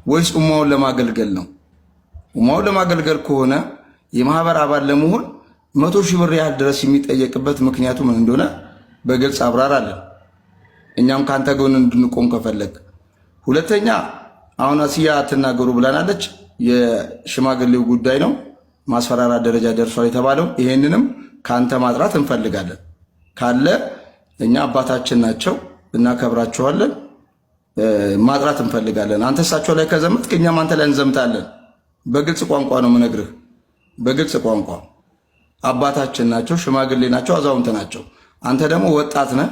ወይስ ኡማውን ለማገልገል ነው? ኡማውን ለማገልገል ከሆነ የማህበር አባል ለመሆን 100,000 ብር ያህል ድረስ የሚጠየቅበት ምክንያቱ ምን እንደሆነ በግልጽ አብራራለን። እኛም ካንተ ጎን እንድንቆም ከፈለግ። ሁለተኛ አሁን አስያ አትናገሩ ብላናለች። የሽማግሌው ጉዳይ ነው ማስፈራራት ደረጃ ደርሷል የተባለው። ይሄንንም ካንተ ማጥራት እንፈልጋለን። ካለ እኛ አባታችን ናቸው እናከብራቸዋለን። ማጥራት እንፈልጋለን። አንተ እሳቸው ላይ ከዘመትክ እኛም አንተ ላይ እንዘምታለን። በግልጽ ቋንቋ ነው የምነግርህ። በግልጽ ቋንቋ አባታችን ናቸው፣ ሽማግሌ ናቸው፣ አዛውንት ናቸው። አንተ ደግሞ ወጣት ነህ።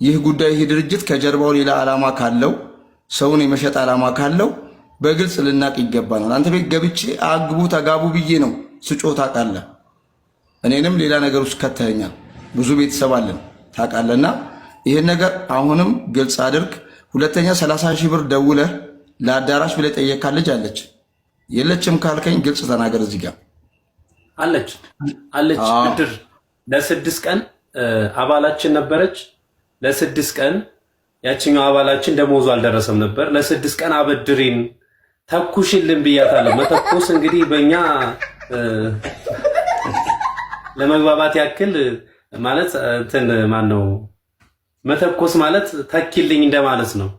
ይህ ጉዳይ ይህ ድርጅት ከጀርባው ሌላ ዓላማ ካለው ሰውን የመሸጥ ዓላማ ካለው በግልጽ ልናቅ ይገባናል። አንተ ቤት ገብቼ አግቡ ተጋቡ ብዬ ነው ስጮህ ታውቃለህ። እኔንም ሌላ ነገር ውስጥ ከተኸኛል። ብዙ ቤተሰብ አለን ታውቃለህና ይህን ነገር አሁንም ግልጽ አድርግ። ሁለተኛ 30,000 ብር ደውለህ ለአዳራሽ ብለህ ጠየካት ልጅ አለች የለችም ካልከኝ ግልጽ ተናገር። እዚህ ጋር አለች እድር ለ6 ቀን አባላችን ነበረች። ለ6 ቀን ያቺኛው አባላችን ደሞዙ አልደረሰም ነበር። ለ6 ቀን አበድሪን ተኩሽልን ብያታለሁ። መተኮስ እንግዲህ በእኛ ለመግባባት ያክል ማለት እንትን ማነው መተኮስ ማለት ተኪልኝ እንደማለት ነው።